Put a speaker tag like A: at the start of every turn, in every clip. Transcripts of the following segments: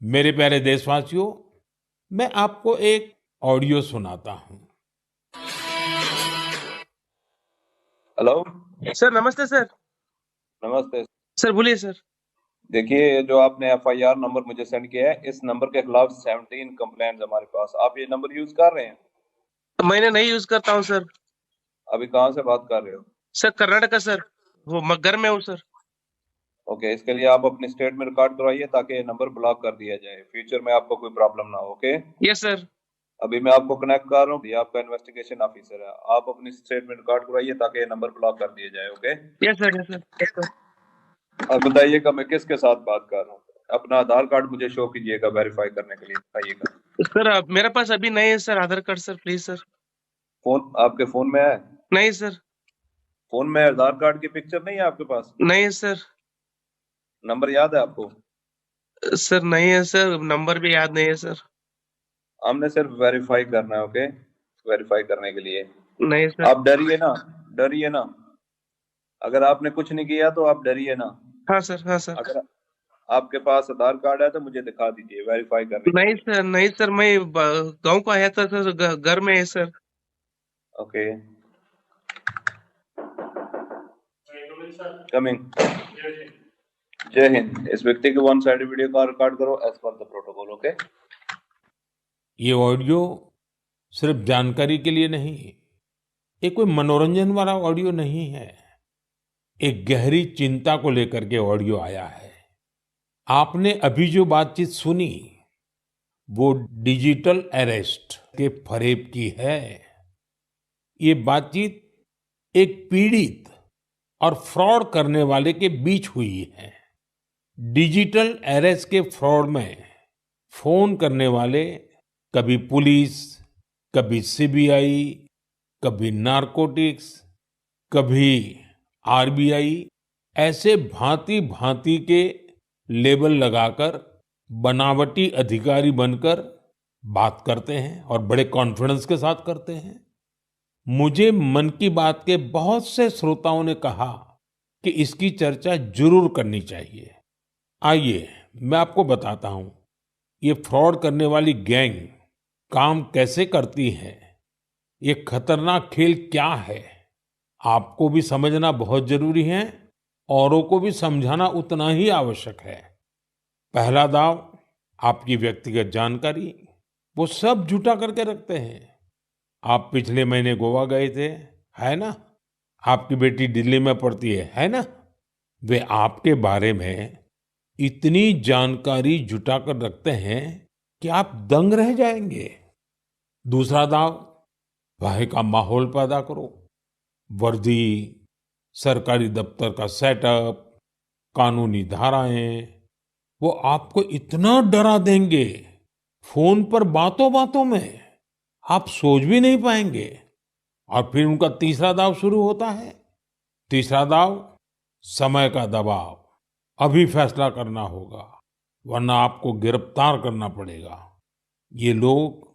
A: मेरे प्यारे देशवासियों, मैं आपको एक ऑडियो सुनाता हूं।
B: हेलो।
C: सर नमस्ते सर।
B: नमस्ते।
C: सर बोलिए सर।
B: देखिए, ये जो आपने एफआईआर नंबर मुझे सेंड किया है, इस नंबर के खिलाफ 17 कंप्लेंट्स हमारे पास। आप ये नंबर यूज कर रहे हैं?
C: मैंने नहीं यूज करता हूँ सर।
B: अभी कहाँ से बात कर रहे हो?
C: Sir Karnataka sir. वो घर में हूँ सर।
B: ओके, इसके लिए आप अपनी स्टेट में रिकॉर्ड करवाइए ताकि ये नंबर ब्लॉक कर दिया जाए, फ्यूचर में आपको कोई प्रॉब्लम ना हो। Okay,
C: yes sir.
B: अभी मैं आपको कनेक्ट कर रहा हूँ, ये आपका इन्वेस्टिगेशन ऑफिसर है। आप अपनी स्टेट में रिकॉर्ड करवाइए ताकि ये नंबर ब्लॉक कर दिया जाए। Okay,
C: yes sir yes sir yes sir.
B: अब बताइएगा मैं किसके साथ बात कर रहा हूँ। अपना आधार कार्ड मुझे शो कीजिएगा वेरीफाई करने के लिए, बताइएगा।
C: सर मेरे पास अभी नहीं है sir Aadhaar card sir, please sir.
B: Phone आपके फोन में है?
C: नहीं सर।
B: फोन में आधार कार्ड की पिक्चर नहीं है आपके पास?
C: नहीं है सर।
B: नंबर याद है आपको?
C: सर नहीं है सर, नंबर भी याद नहीं है सर।
B: हमने सिर्फ वेरीफाई करना है। ओके, वेरीफाई करने के लिए
C: नहीं सर।
B: आप डरिए ना, डरिए ना। अगर आपने कुछ नहीं किया तो आप डरिए ना।
C: हाँ सर हाँ सर।
B: अगर आपके पास आधार कार्ड है तो मुझे दिखा दीजिए वेरीफाई करने के
C: नहीं
B: लिए।
C: सर नहीं सर, मैं गांव को आया था सर, घर में है सर।
B: Okay, coming. जय हिंद। इस व्यक्ति के वन साइड वीडियो का रिकॉर्ड करो as per the protocol. Okay,
A: ये ऑडियो सिर्फ जानकारी के लिए नहीं, ये कोई मनोरंजन वाला ऑडियो नहीं है। एक गहरी चिंता को लेकर के ऑडियो आया है। आपने अभी जो बातचीत सुनी, वो डिजिटल अरेस्ट के फरेब की है। ये बातचीत एक पीड़ित और फ्रॉड करने वाले के बीच हुई है। डिजिटल अरेस्ट के फ्रॉड में फोन करने वाले कभी पुलिस, कभी सीबीआई, कभी नारकोटिक्स, कभी आरबीआई, ऐसे भांति भांति के लेबल लगाकर बनावटी अधिकारी बनकर बात करते हैं और बड़े कॉन्फिडेंस के साथ करते हैं। मुझे मन की बात के बहुत से श्रोताओं ने कहा कि इसकी चर्चा जरूर करनी चाहिए। आइए मैं आपको बताता हूं, ये फ्रॉड करने वाली गैंग काम कैसे करती है, ये खतरनाक खेल क्या है, आपको भी समझना बहुत जरूरी है, औरों को भी समझाना उतना ही आवश्यक है। पहला दांव, आपकी व्यक्तिगत जानकारी, वो सब जुटा करके रखते हैं। आप पिछले महीने गोवा गए थे, है ना? आपकी बेटी दिल्ली में पढ़ती है ना? वे आपके बारे में इतनी जानकारी जुटा कर रखते हैं कि आप दंग रह जाएंगे। दूसरा दांव, भय का माहौल पैदा करो। वर्दी, सरकारी दफ्तर का सेटअप, कानूनी धाराएं, वो आपको इतना डरा देंगे, फोन पर बातों बातों में आप सोच भी नहीं पाएंगे। और फिर उनका तीसरा दांव शुरू होता है। तीसरा दांव, समय का दबाव। अभी फैसला करना होगा, वरना आपको गिरफ्तार करना पड़ेगा। ये लोग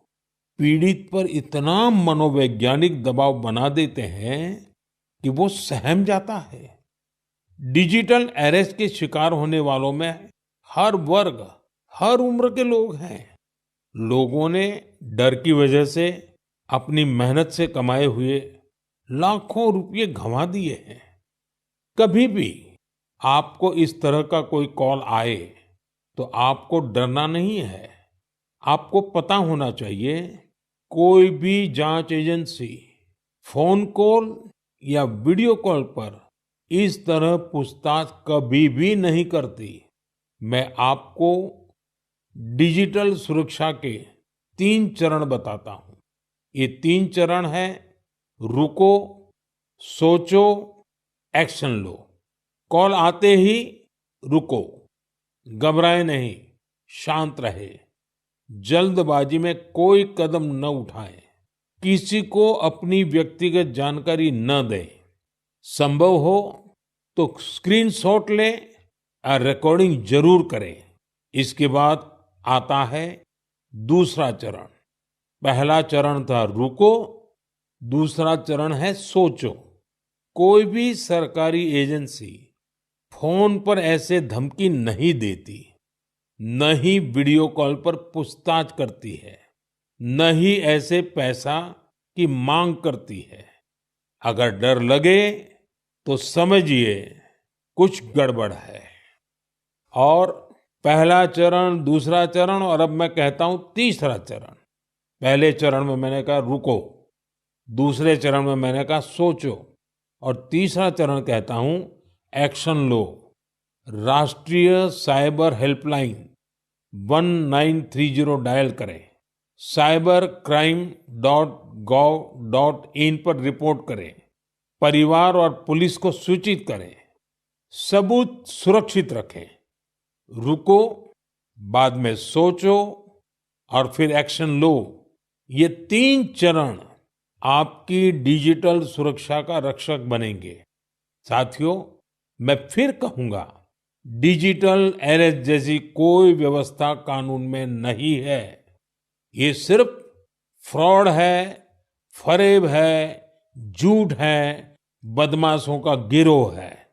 A: पीड़ित पर इतना मनोवैज्ञानिक दबाव बना देते हैं कि वो सहम जाता है। डिजिटल अरेस्ट के शिकार होने वालों में हर वर्ग, हर उम्र के लोग हैं। लोगों ने डर की वजह से अपनी मेहनत से कमाए हुए लाखों रुपए गंवा दिए हैं। कभी भी आपको इस तरह का कोई कॉल आए तो आपको डरना नहीं है। आपको पता होना चाहिए, कोई भी जांच एजेंसी फोन कॉल या वीडियो कॉल पर इस तरह पूछताछ कभी भी नहीं करती। मैं आपको डिजिटल सुरक्षा के 3 चरण बताता हूं। ये 3 चरण है: रुको, सोचो, एक्शन लो। कॉल आते ही रुको, घबराए नहीं, शांत रहे, जल्दबाजी में कोई कदम न उठाएं, किसी को अपनी व्यक्तिगत जानकारी न दें। संभव हो तो स्क्रीनशॉट लें और रिकॉर्डिंग जरूर करें। इसके बाद आता है दूसरा चरण। पहला चरण था रुको, दूसरा चरण है सोचो। कोई भी सरकारी एजेंसी फोन पर ऐसे धमकी नहीं देती। न ही वीडियो कॉल पर पूछताछ करती है, न ही ऐसे पैसा की मांग करती है। अगर डर लगे तो समझिए कुछ गड़बड़ है। और पहला चरण, दूसरा चरण और अब मैं कहता हूं तीसरा चरण। पहले चरण में मैंने कहा रुको, दूसरे चरण में मैंने कहा सोचो, और तीसरा चरण कहता हूं एक्शन लो। राष्ट्रीय साइबर हेल्पलाइन 1930 डायल करें, cybercrime.gov.in पर रिपोर्ट करें, परिवार और पुलिस को सूचित करें, सबूत सुरक्षित रखें। रुको, बाद में सोचो और फिर एक्शन लो। ये 3 चरण आपकी डिजिटल सुरक्षा का रक्षक बनेंगे। साथियों, मैं फिर कहूंगा, डिजिटल अरेस्ट जैसी कोई व्यवस्था कानून में नहीं है। ये सिर्फ फ्रॉड है, फरेब है, झूठ है, बदमाशों का गिरोह है।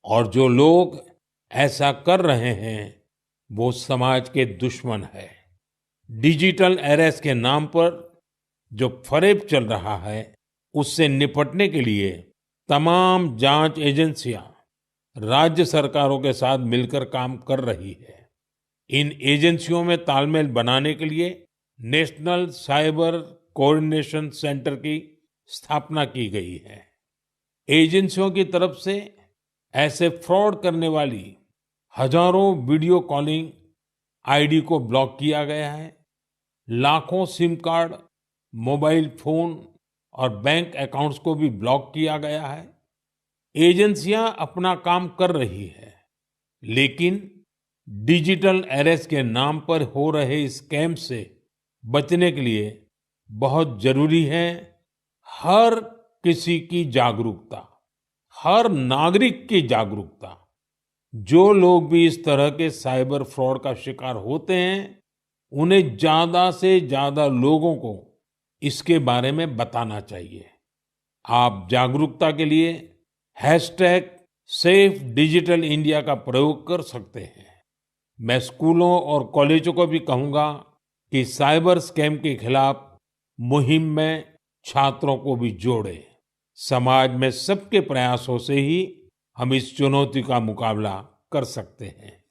A: और जो लोग ऐसा कर रहे हैं वो समाज के दुश्मन है। डिजिटल अरेस्ट के नाम पर जो फरेब चल रहा है उससे निपटने के लिए तमाम जांच एजेंसियां राज्य सरकारों के साथ मिलकर काम कर रही है। इन एजेंसियों में तालमेल बनाने के लिए नेशनल साइबर कोऑर्डिनेशन सेंटर की स्थापना की गई है। एजेंसियों की तरफ से ऐसे फ्रॉड करने वाली हजारों वीडियो कॉलिंग आईडी को ब्लॉक किया गया है। लाखों सिम कार्ड, मोबाइल फोन और बैंक अकाउंट्स को भी ब्लॉक किया गया है। एजेंसियां अपना काम कर रही है, लेकिन डिजिटल अरेस्ट के नाम पर हो रहे स्कैम से बचने के लिए बहुत जरूरी है हर किसी की जागरूकता, हर नागरिक की जागरूकता। जो लोग भी इस तरह के साइबर फ्रॉड का शिकार होते हैं, उन्हें ज्यादा से ज्यादा लोगों को इसके बारे में बताना चाहिए। आप जागरूकता के लिए हैशटैग सेफ डिजिटल इंडिया का प्रयोग कर सकते हैं। मैं स्कूलों और कॉलेजों को भी कहूंगा कि साइबर स्कैम के खिलाफ मुहिम में छात्रों को भी जोड़ें। समाज में सबके प्रयासों से ही हम इस चुनौती का मुकाबला कर सकते हैं।